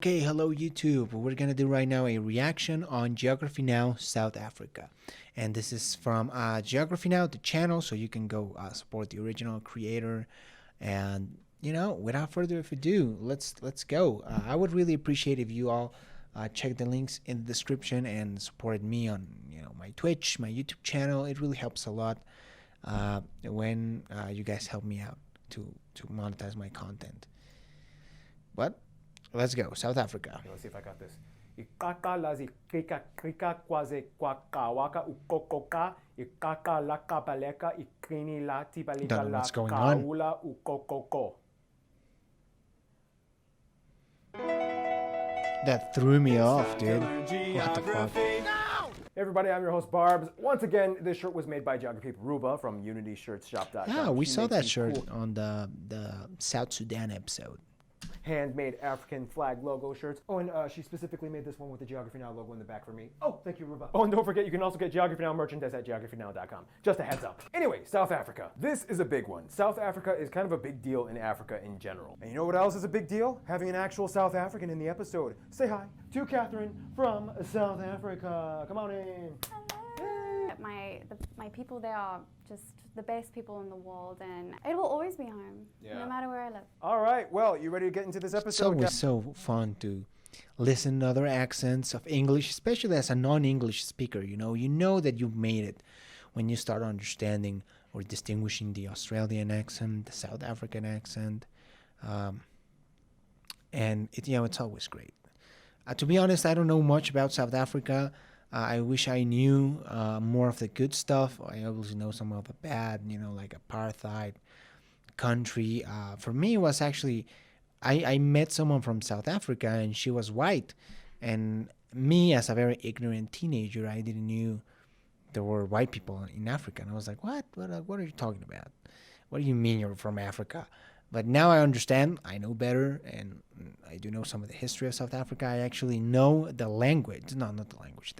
Okay, hello YouTube. We're gonna do right now a reaction on Geography Now South Africa, and this is from Geography Now, the channel, so you can go support the original creator. And without further ado, let's go. I would really appreciate if you all check the links in the description and supported me on my Twitch, my YouTube channel. It really helps a lot when you guys help me out to monetize my content. But let's go. South Africa. Okay, let's see if I got this. Ikaka lazi krika krika kwaze kwaka waka ukokoka ikaka la kabaleka ikrini la tibalika Don't know la what's going on. kaula ukokoko. That threw me off, dude. What the fuck? Hey everybody, I'm your host Barbs. Once again, this shirt was made by Geography Ruba from UnityShirtsShop.com. Yeah, we She saw makes that these shirt cool on the South Sudan episode. handmade African flag logo shirts. Oh, and she specifically made this one with the Geography Now logo in the back for me. Oh, thank you, Ruba. Oh, and don't forget, you can also get Geography Now merchandise at geographynow.com. Just a heads up. Anyway, South Africa. This is a big one. South Africa is kind of a big deal in Africa in general. And you know what else is a big deal? Having an actual South African in the episode. Say hi to Catherine from South Africa. Come on in. My people there are just the best people in the world, and it will always be home, no matter where I live. All right, well, you ready to get into this episode? It's always so fun to listen to other accents of English, especially as a non-English speaker. You know that you've made it when you start understanding or distinguishing the Australian accent, the South African accent, and it's always great. To be honest, I don't know much about South Africa. I wish I knew more of the good stuff. I obviously know some of the bad, like apartheid country. For me, it was actually, I met someone from South Africa and she was white. And me, as a very ignorant teenager, I didn't knew there were white people in Africa. And I was like, what are you talking about? What do you mean you're from Africa? But now I understand, I know better, and I do know some of the history of South Africa. I actually know the language, not the language,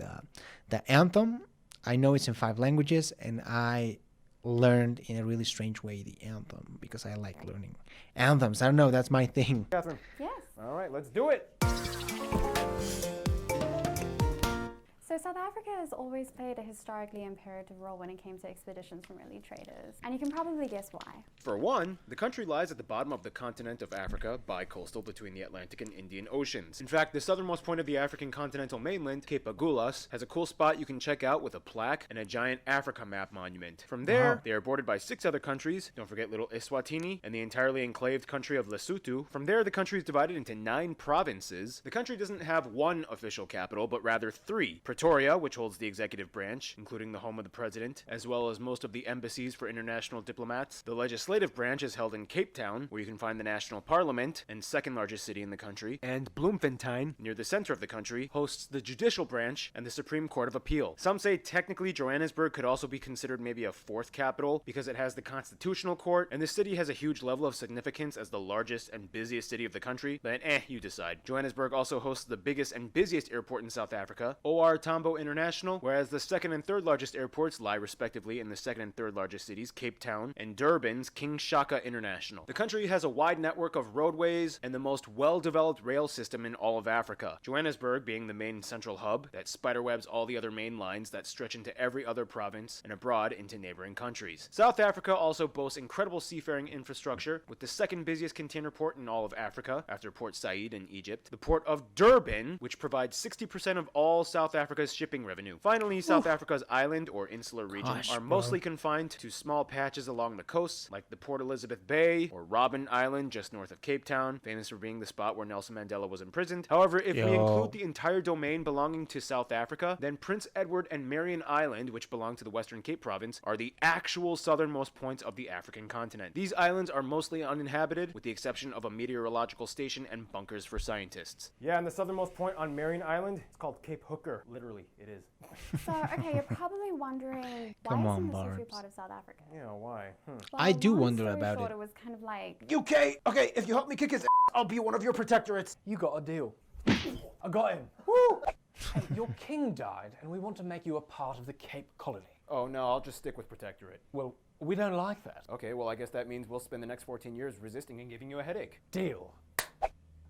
the anthem. I know it's in 5 languages, and I learned in a really strange way the anthem because I like learning anthems. I don't know, that's my thing. Catherine. Yes. All right, let's do it. So South Africa has always played a historically imperative role when it came to expeditions from early traders, and you can probably guess why. For one, the country lies at the bottom of the continent of Africa, bi-coastal between the Atlantic and Indian Oceans. In fact, the southernmost point of the African continental mainland, Cape Agulhas, has a cool spot you can check out with a plaque and a giant Africa map monument. From there, they are bordered by 6 other countries, don't forget little Eswatini, and the entirely enclaved country of Lesotho. From there, the country is divided into 9 provinces. The country doesn't have one official capital, but rather 3. Pretoria, which holds the executive branch, including the home of the president, as well as most of the embassies for international diplomats. The legislative branch is held in Cape Town, where you can find the national parliament, and second largest city in the country. And Bloemfontein, near the center of the country, hosts the judicial branch and the Supreme Court of Appeal. Some say technically Johannesburg could also be considered maybe a 4th capital because it has the constitutional court, and the city has a huge level of significance as the largest and busiest city of the country, but you decide. Johannesburg also hosts the biggest and busiest airport in South Africa, OR Tambo International, whereas the 2nd and 3rd largest airports lie respectively in the 2nd and 3rd largest cities, Cape Town and Durban's King Shaka International. The country has a wide network of roadways and the most well-developed rail system in all of Africa, Johannesburg being the main central hub that spiderwebs all the other main lines that stretch into every other province and abroad into neighboring countries. South Africa also boasts incredible seafaring infrastructure, with the 2nd busiest container port in all of Africa, after Port Said in Egypt, the port of Durban, which provides 60% of all South Africa's shipping revenue. Finally, South Africa's island or insular regions are mostly confined to small patches along the coasts, like the Port Elizabeth Bay or Robben Island just north of Cape Town, famous for being the spot where Nelson Mandela was imprisoned. However, if we include the entire domain belonging to South Africa, then Prince Edward and Marion Island, which belong to the Western Cape Province, are the actual southernmost points of the African continent. These islands are mostly uninhabited, with the exception of a meteorological station and bunkers for scientists. Yeah, and the southernmost point on Marion Island, it's called Cape Hooker. Literally, it is. So, okay, you're probably wondering, Come why on, isn't this a free Barbs. part of South Africa? Yeah, why? Well, I do long wonder story about short, it. It was kind of like, UK, okay, if you help me kick his ass, I'll be one of your protectorates. You got a deal. I got him. Woo! Hey, your king died, and we want to make you a part of the Cape Colony. Oh no, I'll just stick with protectorate. Well, we don't like that. Okay, well I guess that means we'll spend the next 14 years resisting and giving you a headache. Deal.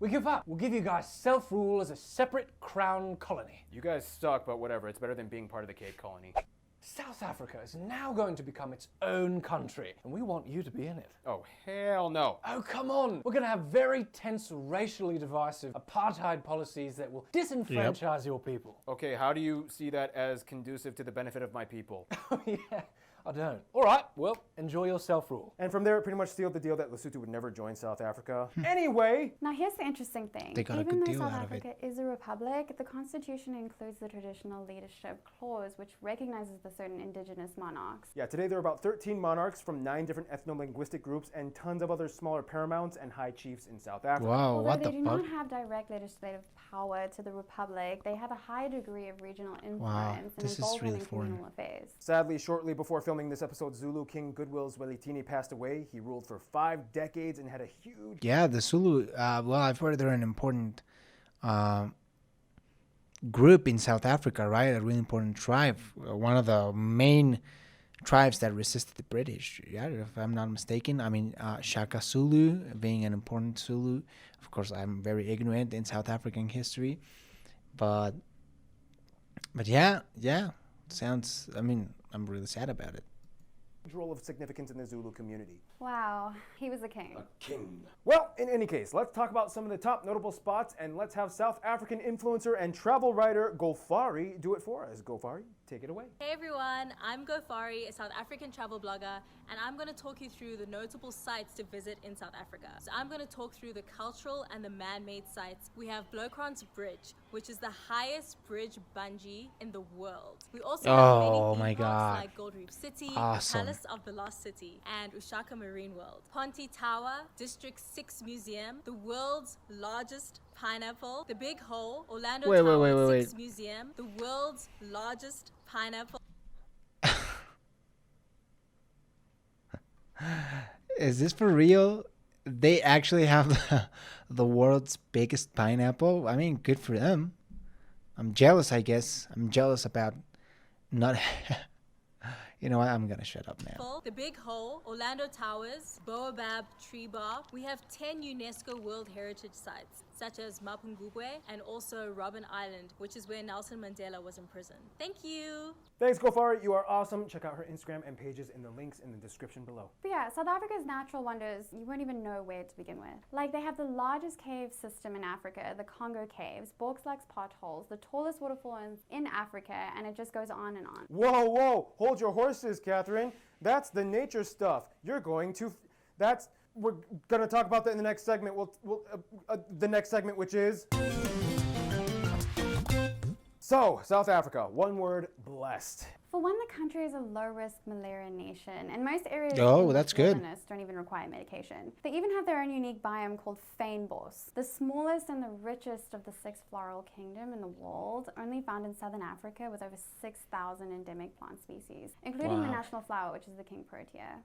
We give up. We'll give you guys self-rule as a separate crown colony. You guys suck, but whatever. It's better than being part of the Cape Colony. South Africa is now going to become its own country, and we want you to be in it. Oh, hell no. Oh, come on. We're going to have very tense, racially divisive apartheid policies that will disenfranchise your people. Okay, how do you see that as conducive to the benefit of my people? Oh, yeah. I don't. All right, well, enjoy your self-rule. And from there, it pretty much sealed the deal that Lesotho would never join South Africa. Anyway, Now here's the interesting thing. They got a Even good though deal South out of it. Africa is a republic, the constitution includes the traditional leadership clause, which recognizes the certain indigenous monarchs. yeah, today there are about 13 monarchs from 9 different ethno-linguistic groups and tons of other smaller paramounts and high chiefs in South Africa. Wow, Although what they the do fuck? not have direct legislative power to the republic, they have a high degree of regional influence Wow, and this is involvement really in foreign. communal affairs. Sadly, shortly before filming this episode, Zulu King Goodwill Zwelithini passed away. He ruled for 5 decades and had a huge... Yeah, the Zulu. Well, I've heard they're an important group in South Africa, right? A really important tribe. One of the main tribes that resisted the British. Yeah, if I'm not mistaken. I mean, Shaka Zulu being an important Zulu. Of course, I'm very ignorant in South African history, but yeah, sounds. I mean, I'm really sad about it. role of significance in the Zulu community. Wow, he was a king. King. Well, in any case, let's talk about some of the top notable spots, and let's have South African influencer and travel writer Gofari do it for us. Gofari, take it away. Hey everyone, I'm Gofari, a South African travel blogger, and I'm going to talk you through the notable sites to visit in South Africa. So I'm going to talk through the cultural and the man-made sites. We have Bloukrans Bridge, which is the highest bridge bungee in the world. We also have many Oh theme my parks God. like Gold Reef City, Awesome. the Palace of the Lost City, and Ushaka Marine World. Ponte Tower, District 6 Museum, the world's largest pineapple, the Big Hole, Orlando Wait, Tower wait. 6 Museum, the world's largest pineapple. Is this for real? They actually have the world's biggest pineapple? I mean, good for them. I'm jealous, I guess. I'm jealous about not... You know what? I'm going to shut up now. The Big Hole, Orlando Towers, Baobab Tree Bar. We have 10 UNESCO World Heritage Sites, such as Mapungubwe and also Robben Island, which is where Nelson Mandela was imprisoned. Thank you! Thanks, Gofari. You are awesome. Check out her Instagram and pages in the links in the description below. But yeah, South Africa's natural wonders, you won't even know where to begin with. Like, they have the largest cave system in Africa, the Congo Caves, Borgslags potholes, the tallest waterfalls in Africa, and it just goes on and on. Whoa. Hold your horses, Catherine. That's the nature stuff. You're going to... We're going to talk about that in the next segment. The next segment, which is... So, South Africa. One word, blessed. For one, the country is a low-risk malaria nation, and most areas Oh, in the that's good. wilderness don't even require medication. They even have their own unique biome called Fynbos, the smallest and the richest of the 6 floral kingdom in the world, only found in southern Africa with over 6,000 endemic plant species, including the Wow. national flower, which is the king protea.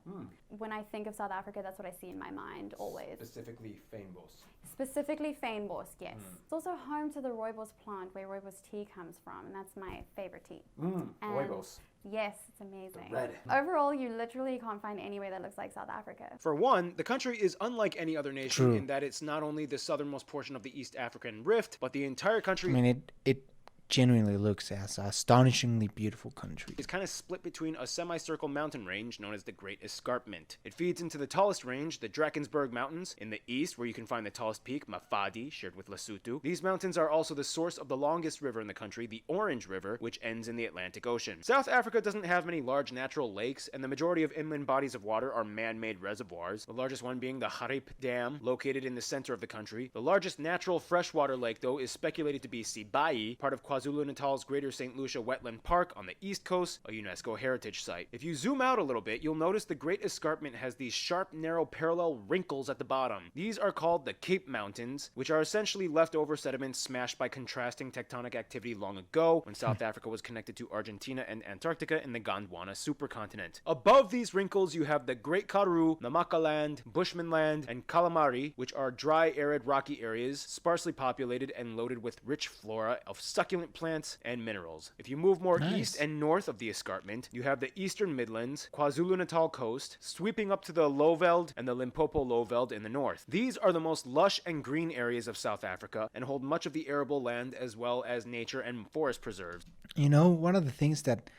When I think of South Africa, that's what I see in my mind, always. Specifically, Fynbos. Specifically Fynbos, yes. It's also home to the rooibos plant where rooibos tea comes from, and that's my favorite tea. And Rooibos. yes, it's amazing. red. Overall, you literally can't find anywhere that looks like South Africa. For one, the country is unlike any other nation True. in that it's not only the southernmost portion of the East African Rift, but the entire country I mean, it genuinely looks as an astonishingly beautiful country. is kind of split between a semicircle mountain range known as the Great Escarpment. It feeds into the tallest range, the Drakensberg Mountains, in the east, where you can find the tallest peak, Mafadi, shared with Lesotho. These mountains are also the source of the longest river in the country, the Orange River, which ends in the Atlantic Ocean. South Africa doesn't have many large natural lakes, and the majority of inland bodies of water are man-made reservoirs, the largest one being the Harip Dam, located in the center of the country. The largest natural freshwater lake, though, is speculated to be Sibai, part of KwaZulu-Natal's Greater St. Lucia Wetland Park on the east coast, a UNESCO heritage site. If you zoom out a little bit, you'll notice the Great Escarpment has these sharp, narrow, parallel wrinkles at the bottom. These are called the Cape Mountains, which are essentially leftover sediments smashed by contrasting tectonic activity long ago, when South Africa was connected to Argentina and Antarctica in the Gondwana supercontinent. Above these wrinkles, you have the Great Karoo, Namakaland, Bushmanland, and Kalahari, which are dry, arid, rocky areas, sparsely populated and loaded with rich flora of succulent succulent plants, and minerals. If you move more Nice. east and north of the escarpment, you have the Eastern Midlands, KwaZulu-Natal coast, sweeping up to the Lowveld and the Limpopo Lowveld in the north. These are the most lush and green areas of South Africa and hold much of the arable land as well as nature and forest preserves. You know, one of the things that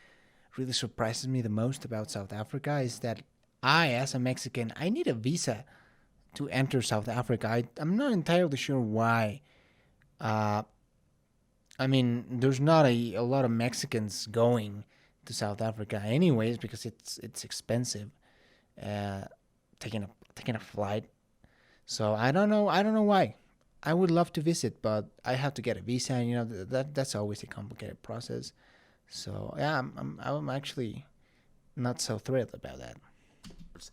really surprises me the most about South Africa is that I, as a Mexican, I need a visa to enter South Africa. I'm not entirely sure why. I mean, there's not a lot of Mexicans going to South Africa anyways because it's expensive, taking a flight. So I don't know why. I would love to visit, but I have to get a visa, and you know that's always a complicated process. So yeah, I'm actually not so thrilled about that.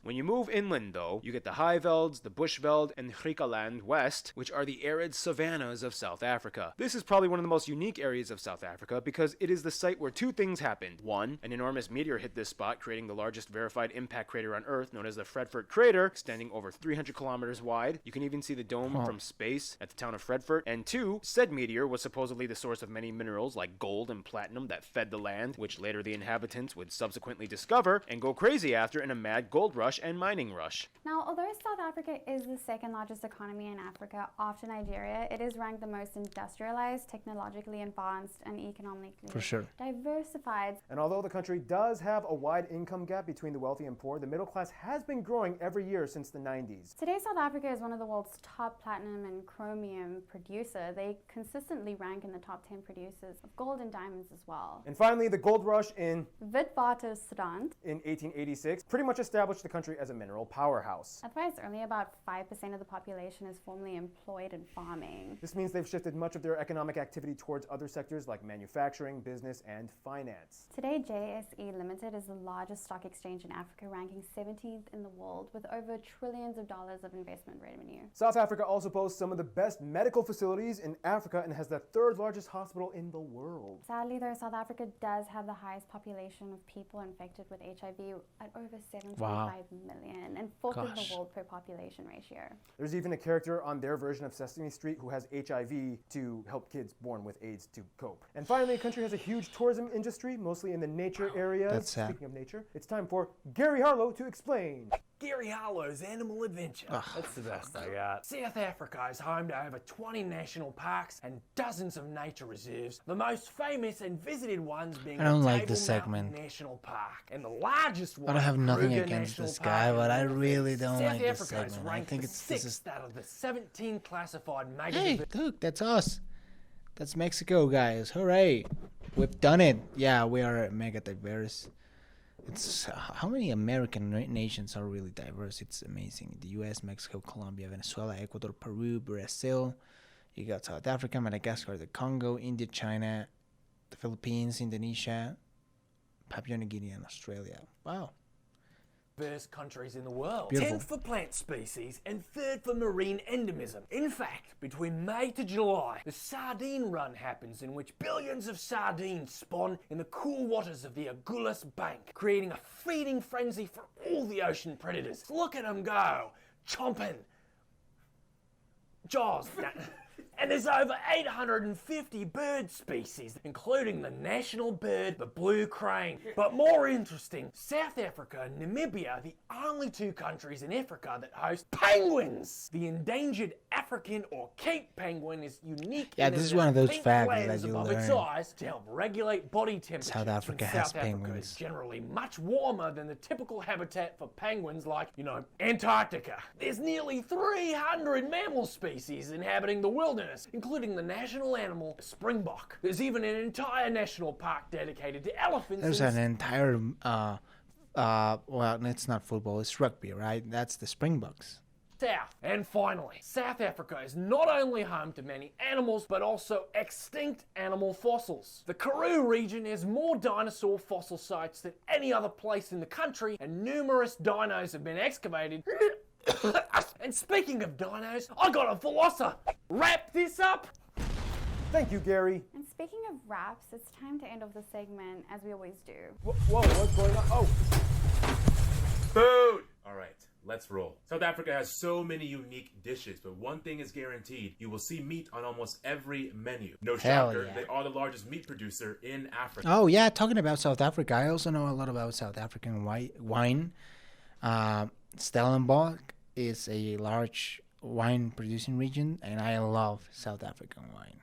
When you move inland, though, you get the Highvelds, the Bushveld, and Griqualand West, which are the arid savannas of South Africa. This is probably one of the most unique areas of South Africa because it is the site where two things happened. One, an enormous meteor hit this spot, creating the largest verified impact crater on Earth, known as the Fredfort Crater, extending over 300 kilometers wide. You can even see the dome from space at the town of Fredfort. And two, said meteor was supposedly the source of many minerals like gold and platinum that fed the land, which later the inhabitants would subsequently discover and go crazy after in a mad gold rush and mining rush. Now, although South Africa is the second largest economy in Africa after Nigeria, it is ranked the most industrialized, technologically advanced, and economically For sure. diversified. And although the country does have a wide income gap between the wealthy and poor, the middle class has been growing every year since the 90s. Today, South Africa is one of the world's top platinum and chromium producer. They consistently rank in the top 10 producers of gold and diamonds as well. And finally, the gold rush in Witwatersrand. 1886 pretty much established the country as a mineral powerhouse. Otherwise, only about 5% of the population is formally employed in farming. This means they've shifted much of their economic activity towards other sectors like manufacturing, business, and finance. Today, JSE Limited is the largest stock exchange in Africa, ranking 17th in the world with over trillions of dollars of investment revenue. South Africa also boasts some of the best medical facilities in Africa and has the third largest hospital in the world. Sadly, though, South Africa does have the highest population of people infected with HIV at over 7.5 million and fourth in the world per population ratio. There's even a character on their version of Sesame Street who has HIV to help kids born with AIDS to cope. And finally, the country has a huge tourism industry, mostly in the nature areas. That's sad. Speaking of nature, it's time for Gary Harlow to explain. Gary Harlow's Animal Adventure. That's the best I got. South Africa is home to over 20 national parks and dozens of nature reserves, the most famous and visited ones being I don't the like Table this Mountain segment. National Park and the largest one. I don't have nothing Kruger against National this Park guy, in but I Northern really don't South like this Africa is segment. I ranked think the this is sixth out of the 17 classified major. Hey, look, that's us. That's Mexico, guys. Hooray. We've done it. Yeah, we are mega diverse. It's how many American nations are really diverse? It's amazing. The US, Mexico, Colombia, Venezuela, Ecuador, Peru, Brazil. You got South Africa, Madagascar, the Congo, India, China, the Philippines, Indonesia, Papua New Guinea, and Australia. Wow. Diverse countries in the world. Beautiful. 10th for plant species and 3rd for marine endemism. In fact, between May to July, the sardine run happens in which billions of sardines spawn in the cool waters of the Agulhas Bank, creating a feeding frenzy for all the ocean predators. Look at them go, chomping. Jaws. And there's over 850 bird species, including the national bird, the blue crane. But more interesting, South Africa and Namibia are the only two countries in Africa that host penguins. The endangered African or Cape penguin is unique. Yeah, in this is that one of those pink facts glands that you above its learn. eyes to help regulate body temperature. South Africa And has South Africa penguins. is generally much warmer than the typical habitat for penguins like, Antarctica. There's nearly 300 mammal species inhabiting the wilderness, including the national animal springbok. There's even an entire national park dedicated to elephants. There's an entire, well, it's not football, it's rugby, right? That's the Springboks. South. And finally, South Africa is not only home to many animals, but also extinct animal fossils. The Karoo region has more dinosaur fossil sites than any other place in the country, and numerous dinos have been excavated. And speaking of dinos, I got a philosopher. Wrap this up. Thank you, Gary. And speaking of wraps, it's time to end off the segment as we always do. Whoa, what's going on? Oh, Food! All right, let's roll. South Africa has so many unique dishes, but one thing is guaranteed. You will see meat on almost every menu. No Hell shocker, yeah. they are the largest meat producer in Africa. Oh yeah, talking about South Africa, I also know a lot about South African wine. Stellenbosch is a large wine producing region, and I love South African wine.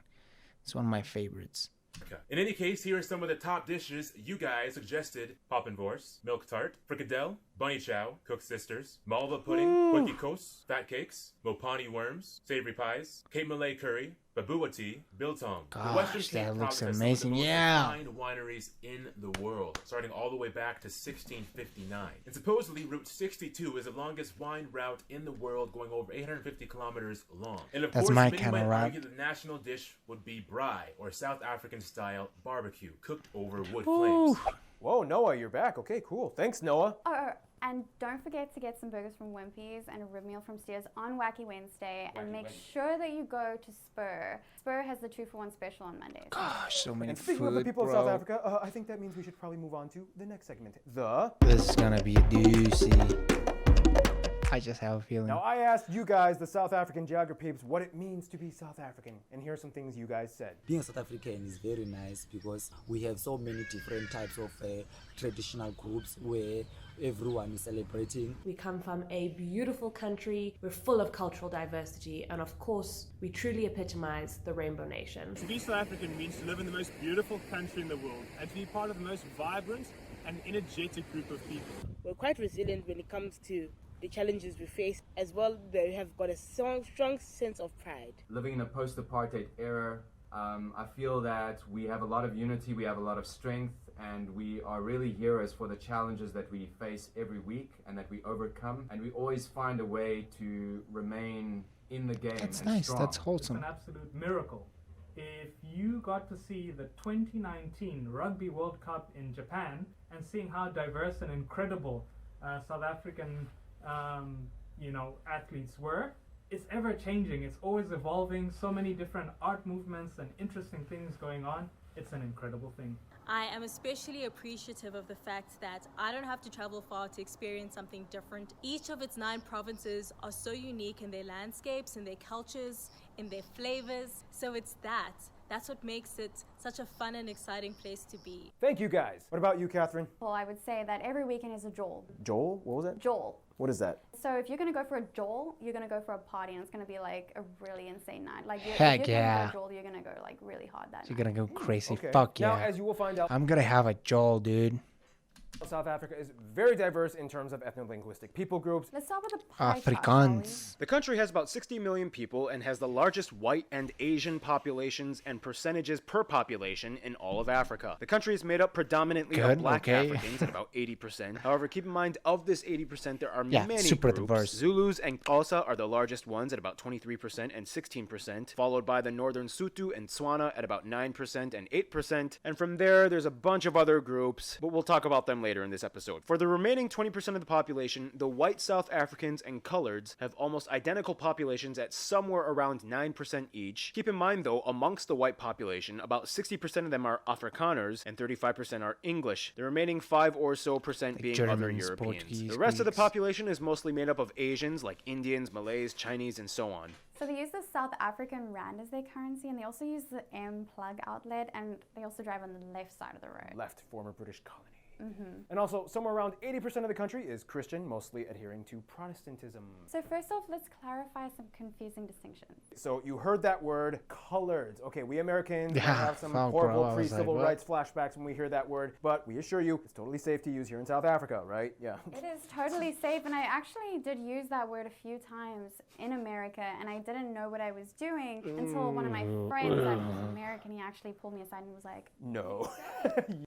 It's one of my favorites. Okay. In any case, here are some of the top dishes you guys suggested. Poppenvorst, milk tart, frikadelle, bunny chow, cooked sisters, malva pudding, quickie kos, fat cakes, mopani worms, savory pies, Cape Malay curry, babua tea, biltong. Gosh, the Western Cape that looks province has some of the amazing. most Yeah. refined wineries in the world, starting all the way back to 1659. And supposedly, Route 62 is the longest wine route in the world, going over 850 kilometers long. And of That's course, my many kind of might route. argue the national dish would be braai, or South African-style barbecue, cooked over wood flames. Whoa, Noah, you're back. Okay, cool. Thanks, Noah. Oh, and don't forget to get some burgers from Wimpy's and a rib meal from Steers on Wacky Wednesday. And make sure that you go to Spur. Spur has the 2-for-1 special on Mondays. Gosh, so many And speaking food, of the people bro. of South Africa, I think that means we should probably move on to the next segment. This is gonna be a doozy. I just have a feeling. Now, I asked you guys, the South African geography peeps, what it means to be South African. And here are some things you guys said. Being a South African is very nice because we have so many different types of traditional groups where everyone is celebrating. We come from a beautiful country, we're full of cultural diversity, and of course, we truly epitomize the Rainbow Nation. To be South African means to live in the most beautiful country in the world and to be part of the most vibrant and energetic group of people. We're quite resilient when it comes to the challenges we face. As well, they have got a strong sense of pride. Living in a post-apartheid era, I feel that we have a lot of unity, we have a lot of strength, and we are really heroes for the challenges that we face every week and that we overcome, and we always find a way to remain in the game. That's and nice. strong. That's wholesome. It's an absolute miracle. If you got to see the 2019 Rugby World Cup in Japan and seeing how diverse and incredible South African athletes were, it's ever changing, it's always evolving, so many different art movements and interesting things going on. It's an incredible thing. I am especially appreciative of the fact that I don't have to travel far to experience something different. Each of its 9 provinces are so unique in their landscapes, in their cultures, in their flavors. So that's what makes it such a fun and exciting place to be. Thank you guys. What about you, Catherine? Well, I would say that every weekend is a jol. Joel? What was that? Jol. What is that? So if you're going to go for a jol, you're going to go for a party, and it's going to be like a really insane night. Like Heck if you're yeah. going to go jol, you're going to go like really hard that You're night. gonna go crazy. Okay. Fuck Now, yeah. as you will find out, I'm gonna have a Joel, dude. South Africa is very diverse in terms of ethno-linguistic people groups. Let's start with the pie chart, shall we? Afrikaans. The country has about 60 million people and has the largest white and Asian populations and percentages per population in all of Africa. The country is made up predominantly of Good, black okay. Africans at about 80%. However, keep in mind, of this 80%, there are Yeah, many super groups. diverse. Zulus and Xhosa are the largest ones at about 23% and 16%, followed by the Northern Sotho and Tswana at about 9% and 8%. And from there, there's a bunch of other groups, but we'll talk about them later in this episode. For the remaining 20% of the population, the white South Africans and coloreds have almost identical populations at somewhere around 9% each. Keep in mind though, amongst the white population, about 60% of them are Afrikaners and 35% are English, the remaining 5 or so percent being other Germans, Europeans. Portuguese, The rest of the Greeks. population is mostly made up of Asians like Indians, Malays, Chinese, and so on. So they use the South African rand as their currency, and they also use the M plug outlet, and they also drive on the left side of the road. Left, former British colony. And also, somewhere around 80% of the country is Christian, mostly adhering to Protestantism. So first off, let's clarify some confusing distinctions. So you heard that word, coloreds. Okay, we Americans might Yeah, have some fuck, horrible bro, I was pre-civil like, what? rights flashbacks when we hear that word, but we assure you, it's totally safe to use here in South Africa, right? Yeah. It is totally safe, and I actually did use that word a few times in America, and I didn't know what I was doing until one of my friends that was American, he actually pulled me aside and was like, No.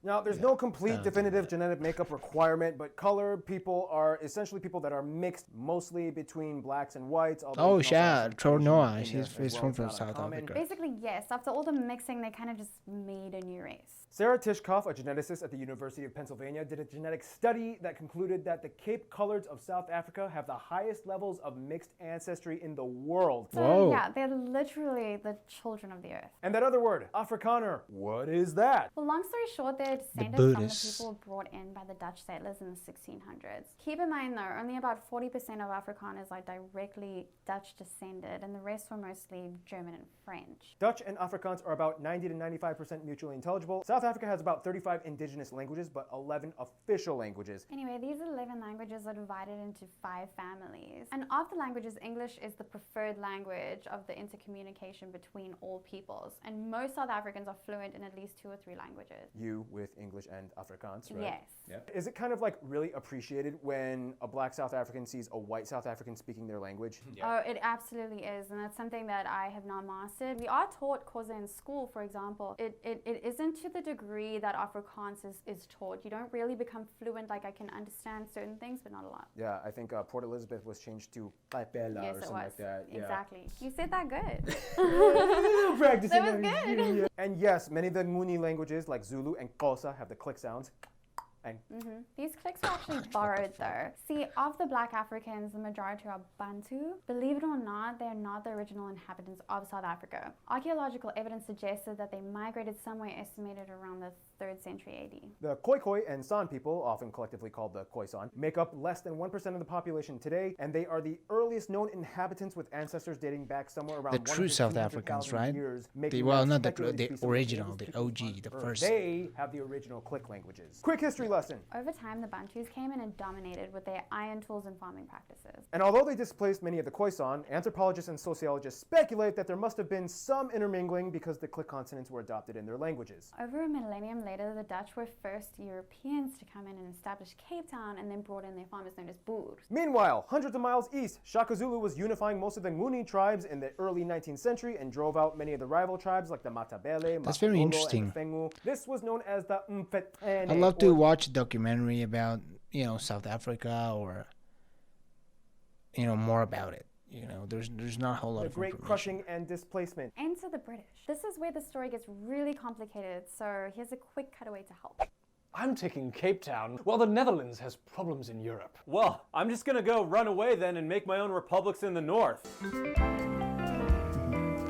Now, there's no complete definitive genetic makeup requirement, but colored people are essentially people that are mixed mostly between blacks and whites. although Oh you can also yeah, have Troy Asian Noah. in there She's as well. from It's not South uncommon. Africa. basically yes, after all the mixing, they kind of just made a new race. Sarah Tishkoff, a geneticist at the University of Pennsylvania, did a genetic study that concluded that the Cape Coloreds of South Africa have the highest levels of mixed ancestry in the world. So Whoa. yeah, they're literally the children of the earth. And that other word, Afrikaner, what is that? Well, long story short, they're descended from the Buddhists. people brought in by the Dutch settlers in the 1600s. Keep in mind though, only about 40% of Afrikaners are directly Dutch descended, and the rest were mostly German and French. Dutch and Afrikaans are about 90 to 95% mutually intelligible. South Africa has about 35 indigenous languages, but 11 official languages. Anyway, these 11 languages are divided into 5 families. And of the languages, English is the preferred language of the intercommunication between all peoples. And most South Africans are fluent in at least 2 or 3 languages. You with English and Afrikaans, right? Yes. Yeah. Is it kind of like really appreciated when a black South African sees a white South African speaking their language? Oh, it absolutely is, and that's something that I have not mastered. We are taught Xhosa in school, for example. It isn't to the degree that Afrikaans is taught. You don't really become fluent, like I can understand certain things, but not a lot. Yeah, I think Port Elizabeth was changed to Paipela Yes, or it something was. like that. Yeah. Exactly. You said that good. Practicing That was good. Yeah. And yes, many of the Nguni languages like Zulu and Xhosa have the click sounds. And These clicks are actually borrowed though. See, of the black Africans, the majority are Bantu. Believe it or not, they are not the original inhabitants of South Africa. Archaeological evidence suggested that they migrated somewhere estimated around the 3rd century AD. the Khoikhoi and San people, often collectively called the Khoisan, make up less than 1% of the population today, and they are the earliest known inhabitants with ancestors dating back somewhere around The true South 100,000 Africans, right? years, The, making well, them not the speculated to be some of original, oldest the peoples OG, on the Earth. first. They have the original click languages. Quick history lesson. Over time, the Bantus came in and dominated with their iron tools and farming practices. And although they displaced many of the Khoisan, anthropologists and sociologists speculate that there must have been some intermingling because the click consonants were adopted in their languages. Over a millennium later, the Dutch were first Europeans to come in and establish Cape Town and then brought in their farmers known as Boers. Meanwhile, hundreds of miles east, Shaka Zulu was unifying most of the Nguni tribes in the early 19th century and drove out many of the rival tribes like the Matabele, That's very Mapungubwe, interesting. and the Fengu. This was known as the Mfetene. I'd love to watch a documentary about, South Africa or, more about it. There's not a whole lot the of Great information. Crushing and Displacement. Enter the British. This is where the story gets really complicated, so here's a quick cutaway to help. I'm taking Cape Town, while the Netherlands has problems in Europe. Well, I'm just gonna go run away then and make my own republics in the north.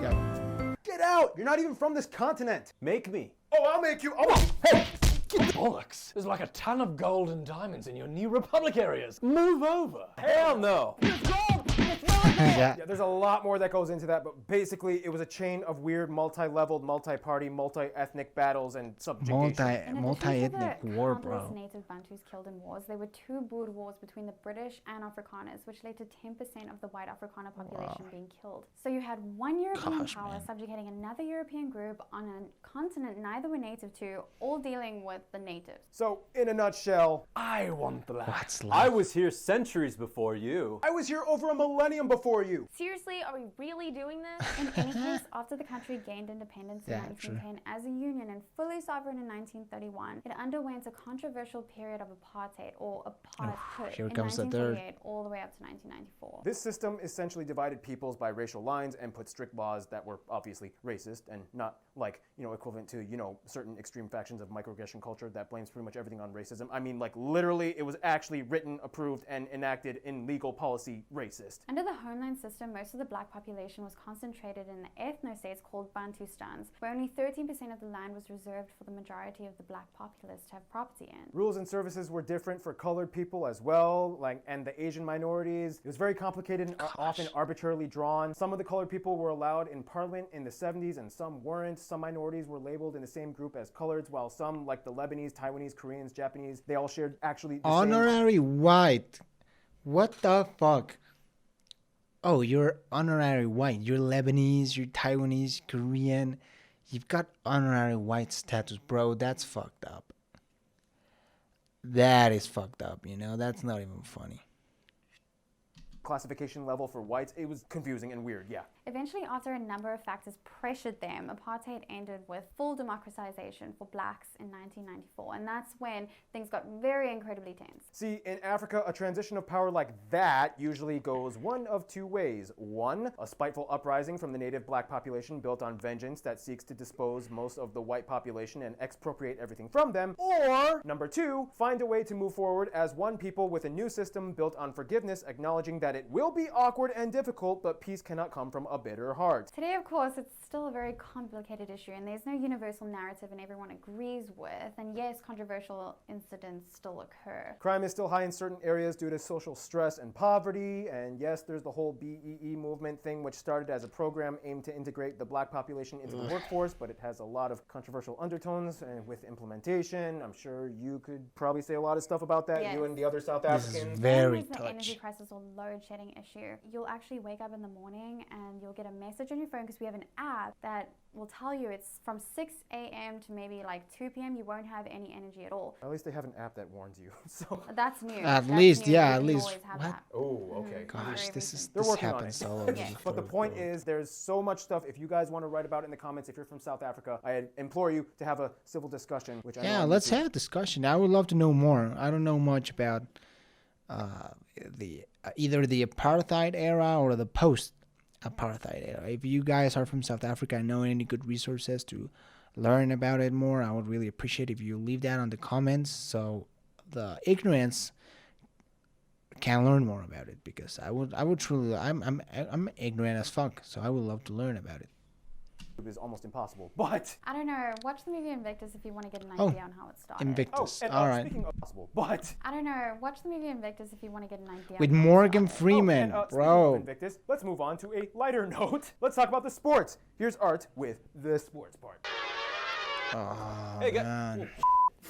Yeah. Get out! You're not even from this continent. Make me. Oh, I'll make you. Oh, hey! Bollocks! There's like a ton of gold and diamonds in your new republic areas. Move over. Hell no. Yeah. Yeah, there's a lot more that goes into that, but basically it was a chain of weird multi-leveled, multi-party, multi-ethnic battles and subjugation. In Multi-ethnic addition to the war, countless bro. native Bantus killed in wars, there were 2 Boer wars between the British and Afrikaners, which led to 10% of the white Afrikaner population being killed. So you had one European Gosh, power man. subjugating another European group on a continent neither were native to, all dealing with the natives. So, in a nutshell, I want the land. What's I left? was here centuries before you. I was here over a millennium before you. Seriously, are we really doing this? In any case, after the country gained independence in Yeah, true. 1910 as a union and fully sovereign in 1931, it underwent a controversial period of apartheid, or apartheid, here in comes the third. 1948 all the way up to 1994. This system essentially divided peoples by racial lines and put strict laws that were obviously racist and not like, equivalent to, certain extreme factions of microaggression culture that blames pretty much everything on racism. I mean, like, literally, it was actually written, approved, and enacted in legal policy racist. Under the homeland system, most of the black population was concentrated in the ethno-states called Bantustans, where only 13% of the land was reserved for the majority of the black populace to have property in. Rules and services were different for colored people as well, and the Asian minorities. It was very complicated and often arbitrarily drawn. Some of the colored people were allowed in parliament in the 70s and some weren't. Some minorities were labeled in the same group as coloreds, while some, like the Lebanese, Taiwanese, Koreans, Japanese, they all shared actually the same. Honorary white. What the fuck? Oh, you're honorary white. You're Lebanese, you're Taiwanese, Korean. You've got honorary white status, bro. That's fucked up. That is fucked up, That's not even funny. Classification level for whites. It was confusing and weird, yeah. Eventually, after a number of factors pressured them, apartheid ended with full democratization for blacks in 1994, and that's when things got very incredibly tense. See, in Africa, a transition of power like that usually goes one of 2 ways. 1, a spiteful uprising from the native black population built on vengeance that seeks to dispose most of the white population and expropriate everything from them. Or, number 2, find a way to move forward as one people with a new system built on forgiveness, acknowledging that it will be awkward and difficult, but peace cannot come from a bitter heart. Today, of course, it's still a very complicated issue, and there's no universal narrative and everyone agrees with, and yes, controversial incidents still occur. Crime is still high in certain areas due to social stress and poverty, and yes, there's the whole BEE movement thing, which started as a program aimed to integrate the black population into the workforce, but it has a lot of controversial undertones, and with implementation, I'm sure you could probably say a lot of stuff about that, Yes. you and the other South This is Africans. very With the energy touchy. crisis or load shedding issue, you'll actually wake up in the morning and you'll get a message on your phone because we have an app that will tell you it's from 6 a.m. to maybe like 2 p.m. you won't have any energy at all. At least they have an app that warns you. So That's new. At That's least, new. yeah, We at didn't least. always have What? that. oh, okay. Gosh, Very this is They're this working on happens it. all over Yes. the But the point is, there's so much stuff. If you guys want to write about it in the comments, if you're from South Africa, I implore you to have a civil discussion. Which I know Yeah, on let's YouTube. have a discussion. I would love to know more. I don't know much about the either the apartheid era or the post-apartheid era. If you guys are from South Africa and know any good resources to learn about it more, I would really appreciate if you leave that on the comments so the ignorance can learn more about it, because I would truly I'm ignorant as fuck, so I would love to learn about it. It is almost impossible. But I don't know. Watch the movie Invictus if you want to get an Oh, idea on how it started. Invictus. and All right. speaking of possible, but I don't know. Watch the movie Invictus if you want to get an idea. With on how it Morgan started. Freeman, speaking of bro. Invictus, let's move on to a lighter note. Let's talk about the sports. Here's Art with the sports part. Oh, Hey, man.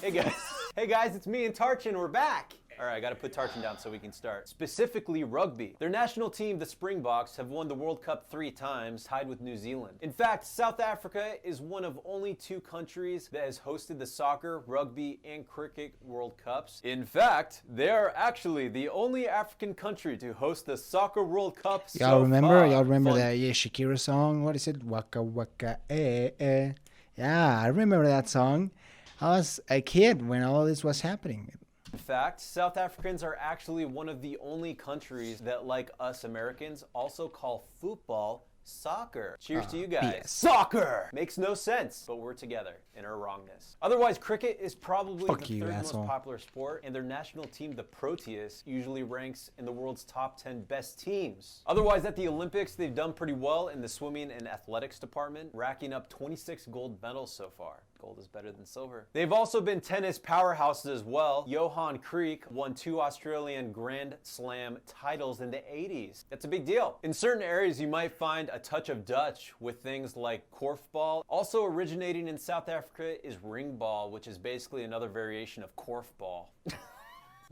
Hey guys. Hey guys, it's me and Tarchin. We're back. All right, I got to put Tarchin down so we can start. Specifically rugby. Their national team, the Springboks, have won the World Cup 3 times, tied with New Zealand. In fact, South Africa is one of only 2 countries that has hosted the soccer, rugby, and cricket World Cups. In fact, they are actually the only African country to host the Soccer World Cup so Y'all remember? far. Y'all remember Fun- that Shakira song? What is it? Waka waka eh eh. Yeah, I remember that song. I was a kid when all this was happening. In fact, South Africans are actually one of the only countries that, like us Americans, also call football soccer. Cheers to you guys. BS. Soccer! Makes no sense, but we're together in our wrongness. Otherwise, cricket is probably Fuck the you, 3rd asshole. most popular sport, and their national team, the Proteas, usually ranks in the world's top 10 best teams. Otherwise, at the Olympics, they've done pretty well in the swimming and athletics department, racking up 26 gold medals so far. Gold is better than silver. They've also been tennis powerhouses as well. Johan Kriek won 2 Australian Grand Slam titles in the 80s. That's a big deal. In certain areas, you might find a touch of Dutch with things like korfball. Also originating in South Africa is ringball, which is basically another variation of korfball.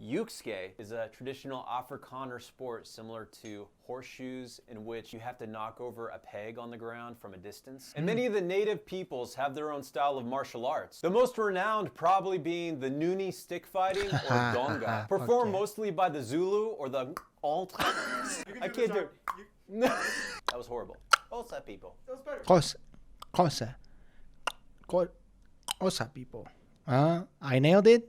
Yukske is a traditional Afrikaner sport similar to horseshoes, in which you have to knock over a peg on the ground from a distance. And many of the native peoples have their own style of martial arts. The most renowned probably being the Nuni stick fighting or Donga, performed Okay. mostly by the Zulu or the Alt. I can't do it. That was horrible. What's that, people? Cosa, people. I nailed it?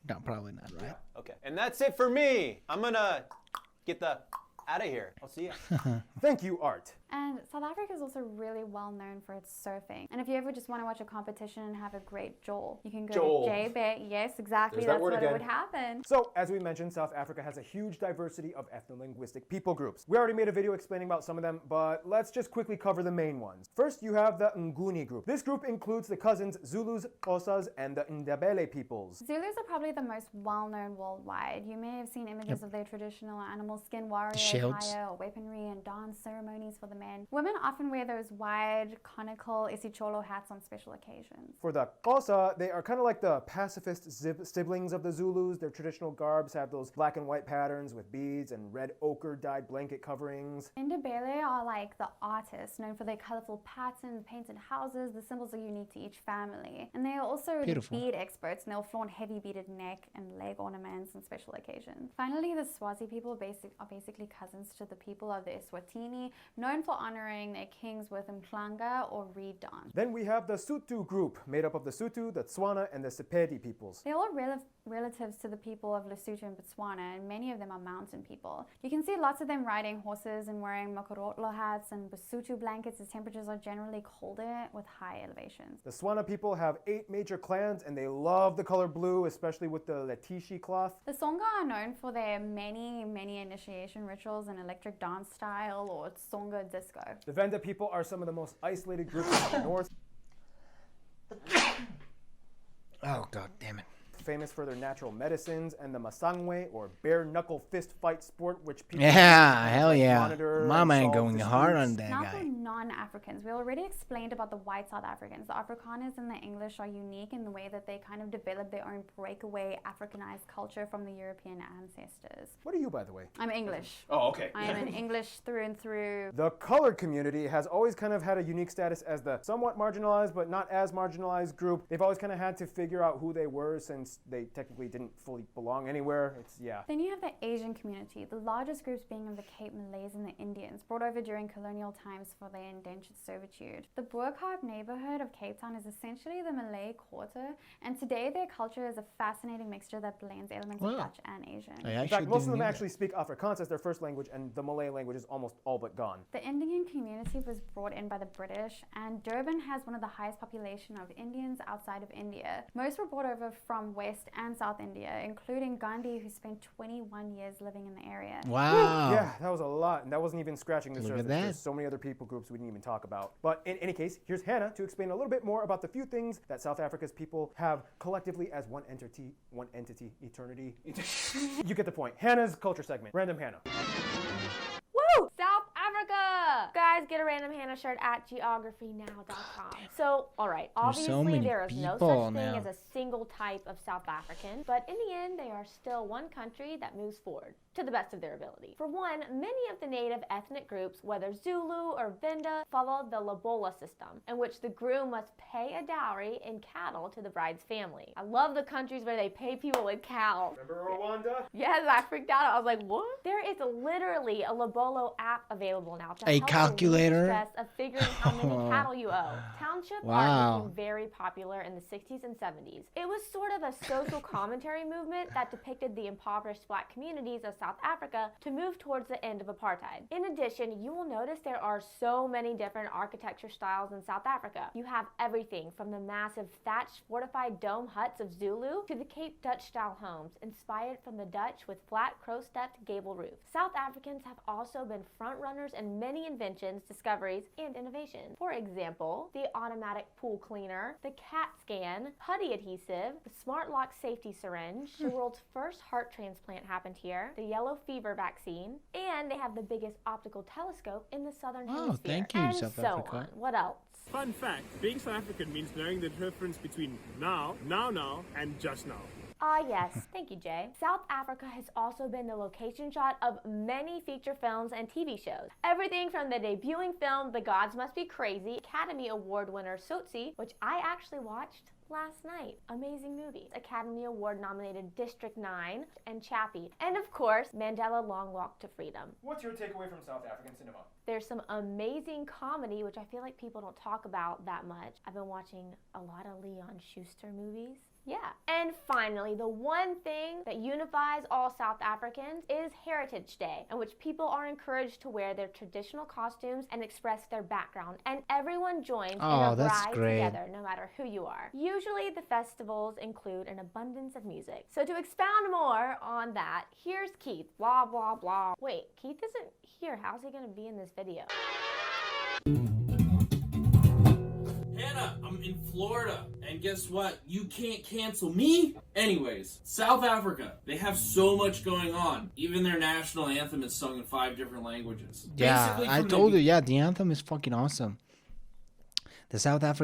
No, probably not, right? Okay. And that's it for me. I'm gonna get the out of here. I'll see ya. Thank you, Art. And South Africa is also really well known for its surfing. And if you ever just want to watch a competition and have a great joel, you can go Joel. to JBet. Yes, exactly. There's that That's word what again. it would happen. So, as we mentioned, South Africa has a huge diversity of ethno-linguistic people groups. We already made a video explaining about some of them, but let's just quickly cover the main ones. First, you have the Nguni group. This group includes the cousins Zulus, Xhosas, and the Ndebele peoples. Zulus are probably the most well-known worldwide. You may have seen images of their traditional animal skin warrior shields. attire or weaponry and dance ceremonies for the men. Women often wear those wide, conical isicholo hats on special occasions. For the Xhosa, they are kind of like the pacifist siblings of the Zulus. Their traditional garbs have those black and white patterns with beads and red ochre dyed blanket coverings. Ndebele are like the artists, known for their colorful patterns, painted houses. The symbols are unique to each family. And they are also the Beautiful. bead experts, and they'll flaunt heavy beaded neck and leg ornaments on special occasions. Finally, the Swazi people are basically cousins to the people of the Eswatini, known for honoring their kings with mklanga or reed dance. Then we have the Sotho group, made up of the Sotho, the Tswana, and the Sepedi peoples. They're all relatives to the people of Lesotho and Botswana, and many of them are mountain people. You can see lots of them riding horses and wearing mokorotlo hats and Basotho blankets as temperatures are generally colder with high elevations. The Tswana people have 8 major clans, and they love the color blue, especially with the Letishi cloth. The Songa are known for their many initiation rituals and electric dance style or Songa disco. The Venda people are some of the most isolated groups in the north. Oh, god damn it. Famous for their natural medicines and the Masangwe, or bare knuckle fist fight sport, which people Yeah, hell like yeah. monitor Mama and ain't solve going hard on disputes. that Now guy. for non-Africans, we already explained about the white South Africans. The Afrikaners and the English are unique in the way that they kind of developed their own breakaway Africanized culture from the European ancestors. What are you, by the way? I'm English. Oh, okay. I am an English through and through. The colored community has always kind of had a unique status as the somewhat marginalized but not as marginalized group. They've always kind of had to figure out who they were since they technically didn't fully belong anywhere. Then you have the Asian community, the largest groups being of the Cape Malays and the Indians, brought over during colonial times for their indentured servitude. The Bloukrans neighborhood of Cape Town is essentially the Malay Quarter, and today their culture is a fascinating mixture that blends elements of Dutch and Asian. In fact, most of them actually speak Afrikaans as their first language, and the Malay language is almost all but gone. The Indian community was brought in by the British, and Durban has one of the highest population of Indians outside of India. Most were brought over from West and South India, including Gandhi, who spent 21 years living in the area. Wow. Yeah, that was a lot, and that wasn't even scratching the Look at surface. that. There's so many other people groups we didn't even talk about. But in any case, here's Hannah to explain a little bit more about the few things that South Africa's people have collectively as one entity, eternity. You get the point. Hannah's culture segment. Random Hannah. Woo! South Africa! Guys, get a Random Hannah shirt at geographynow.com. So, alright, There's so obviously many there is no people such thing now. as a single type of South African, but in the end, they are still one country that moves forward to the best of their ability. For one, many of the native ethnic groups, whether Zulu or Venda, follow the lobola system, in which the groom must pay a dowry in cattle to the bride's family. I love the countries where they pay people with cows. Remember Rwanda? Yes, I freaked out. I was like, what? There is literally a Lobolo app available now to A help calculator? relieve stress of figuring how many cattle you owe. Township Wow. art became very popular in the 60s and 70s. It was sort of a social commentary movement that depicted the impoverished black communities of South Africa to move towards the end of apartheid. In addition, you will notice there are so many different architecture styles in South Africa. You have everything from the massive thatched fortified dome huts of Zulu to the Cape Dutch style homes inspired from the Dutch with flat crow-stepped gable roofs. South Africans have also been front runners in many inventions, discoveries, and innovations. For example, the automatic pool cleaner, the CAT scan, putty adhesive, the smart lock safety syringe, the world's first heart transplant happened here, the yellow fever vaccine, and they have the biggest optical telescope in the southern hemisphere. Thank you, and South so Africa. on. What else? Fun fact, being South African means knowing the difference between now, and just now. Ah yes, thank you Jay. South Africa has also been the location shot of many feature films and TV shows. Everything from the debuting film The Gods Must Be Crazy, Academy Award winner Tsotsi, which I actually watched last night. Amazing movies. Academy Award nominated District 9 and Chappie. And of course, Mandela Long Walk to Freedom. What's your takeaway from South African cinema? There's some amazing comedy, which I feel like people don't talk about that much. I've been watching a lot of Leon Schuster movies. Yeah. And finally, the one thing that unifies all South Africans is Heritage Day, in which people are encouraged to wear their traditional costumes and express their background. And everyone joins in a that's ride great. together, no matter who you are. Usually, the festivals include an abundance of music. So to expound more on that, here's Keith. Blah, blah, blah. Wait, Keith isn't here. How's he gonna be in this video? Hannah, I'm in Florida, and guess what? You can't cancel me! Anyways, South Africa, they have so much going on. Even their national anthem is sung in 5 different languages. Yeah, Basically, I from the told you, yeah, the anthem is fucking awesome.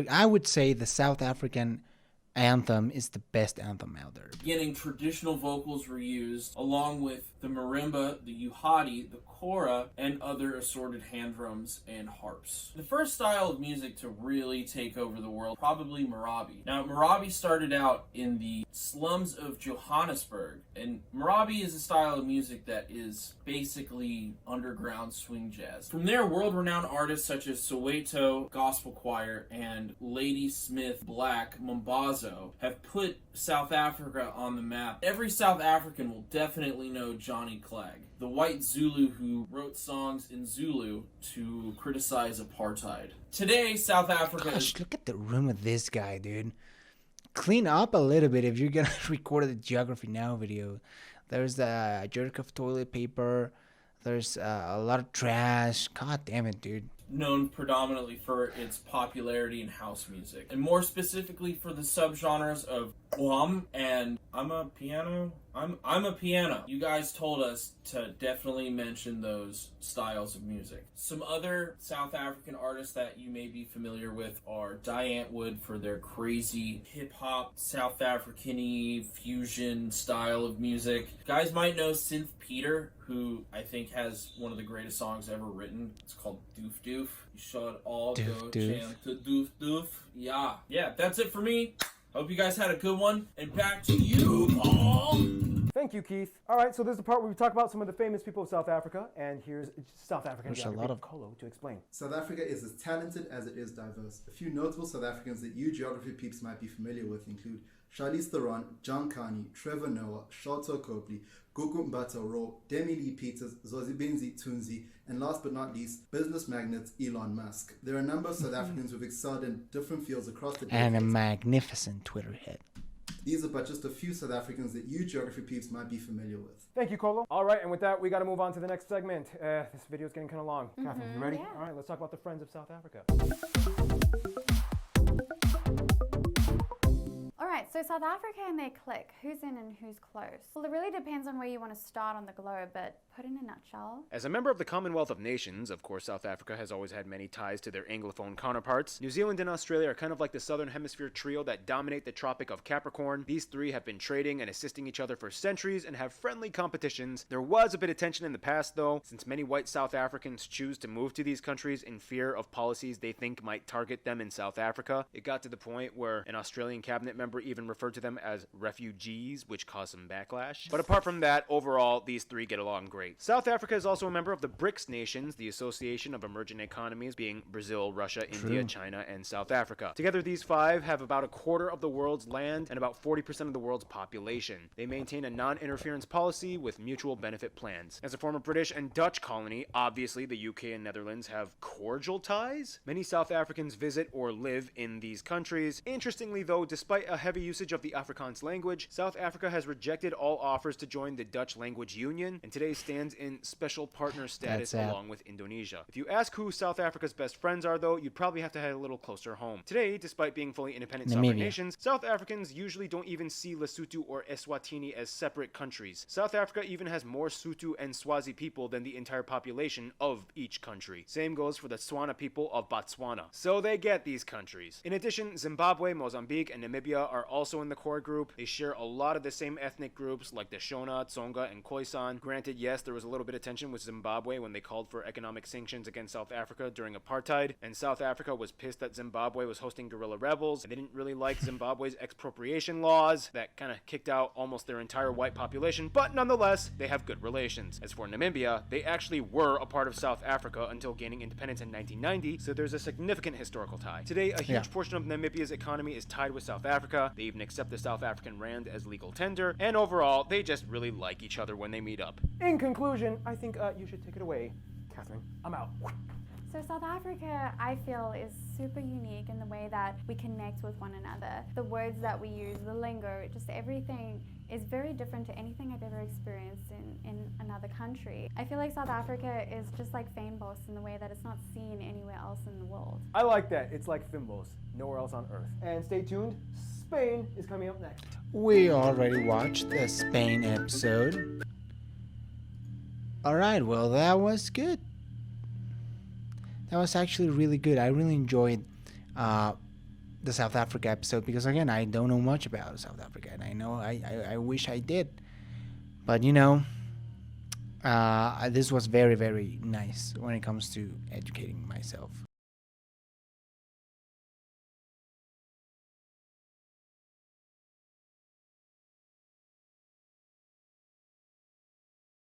I would say the South African anthem is the best anthem out there. beginning, traditional vocals were used, along with the marimba, the uhadi, the kora, and other assorted hand drums and harps. The first style of music to really take over the world, probably Marabi. Now, Marabi started out in the slums of Johannesburg, and Marabi is a style of music that is basically underground swing jazz. From there, world-renowned artists such as Soweto Gospel Choir and Lady Smith Black Mombazo have put South Africa on the map. Every South African will definitely know Johnny Clegg, the white Zulu who wrote songs in Zulu to criticize apartheid. Today, South Africa Gosh, look at the room of this guy, dude. Clean up a little bit if you're gonna record the Geography Now video. There's the jerk of toilet paper. There's a lot of trash. God damn it, dude. Known predominantly for its popularity in house music, and more specifically for the subgenres of Guam and I'm a piano. You guys told us to definitely mention those styles of music. Some other South African artists that you may be familiar with are Die Antwoord for their crazy hip-hop, South African-y fusion style of music. You guys might know Synth Peter, who I think has one of the greatest songs ever written. It's called Doof Doof. You should all go jam to Doof Doof. Yeah, that's it for me. Hope you guys had a good one. And back to you, Paul. Thank you, Keith. All right, so this is the part where we talk about some of the famous people of South Africa, and here's South African geography Kolo to explain. South Africa is as talented as it is diverse. A few notable South Africans that you geography peeps might be familiar with include Charlize Theron, John Carney, Trevor Noah, Sholto Copley, Gugu Mbatha Raw, Demi Lee Peters, Zozibenzi Tunzi, and last but not least, business magnate Elon Musk. There are a number of South Africans who've excelled in different fields across the And a magnificent Twitter hit. These are but just a few South Africans that you geography peeps might be familiar with. Thank you, Kolo. All right, and with that, we got to move on to the next segment. This video is getting kind of long. Catherine, you ready? Yeah. All right, let's talk about the Friends of South Africa. Alright, so South Africa and their clique, who's in and who's close? Well, it really depends on where you want to start on the globe, but put in a nutshell. As a member of the Commonwealth of Nations, of course, South Africa has always had many ties to their Anglophone counterparts. New Zealand and Australia are kind of like the Southern Hemisphere trio that dominate the Tropic of Capricorn. These three have been trading and assisting each other for centuries and have friendly competitions. There was a bit of tension in the past, though, since many white South Africans choose to move to these countries in fear of policies they think might target them in South Africa. It got to the point where an Australian cabinet member even referred to them as refugees, which caused some backlash. But apart from that, overall, these three get along great. South Africa is also a member of the BRICS nations, the Association of Emerging Economies, being Brazil, Russia, India, China, and South Africa. Together, these five have about a quarter of the world's land and about 40% of the world's population. They maintain a non-interference policy with mutual benefit plans. As a former British and Dutch colony, obviously the UK and Netherlands have cordial ties. Many South Africans visit or live in these countries. Interestingly, though, despite a heavy usage of the Afrikaans language, South Africa has rejected all offers to join the Dutch Language Union, and today stands in special partner status along with Indonesia. If you ask who South Africa's best friends are, though, you'd probably have to head a little closer home. Today, despite being fully independent sovereign nations, South Africans usually don't even see Lesotho or Eswatini as separate countries. South Africa even has more Sotho and Swazi people than the entire population of each country. Same goes for the Tswana people of Botswana. So they get these countries. In addition, Zimbabwe, Mozambique, and Namibia are also in the core group. They share a lot of the same ethnic groups like the Shona, Tsonga, and Khoisan. Granted, yes, there was a little bit of tension with Zimbabwe when they called for economic sanctions against South Africa during apartheid, and South Africa was pissed that Zimbabwe was hosting guerrilla rebels, and they didn't really like Zimbabwe's expropriation laws that kind of kicked out almost their entire white population, but nonetheless, they have good relations. As for Namibia, they actually were a part of South Africa until gaining independence in 1990, so there's a significant historical tie. Today, a huge portion of Namibia's economy is tied with South Africa. They even accept the South African rand as legal tender, and overall, they just really like each other when they meet up. In conclusion, I think you should take it away, Catherine. I'm out. So South Africa, I feel, is super unique in the way that we connect with one another. The words that we use, the lingo, just everything is very different to anything I've ever experienced in another country. I feel like South Africa is just like Fynbos in the way that it's not seen anywhere else in the world. I like that. It's like Fynbos, nowhere else on Earth. And stay tuned, Spain is coming up next. We already watched the Spain episode. Alright, well, that was good. That was actually really good. I really enjoyed the South Africa episode because, again, I don't know much about South Africa, and I know I wish I did. But, you know, this was very, very nice when it comes to educating myself.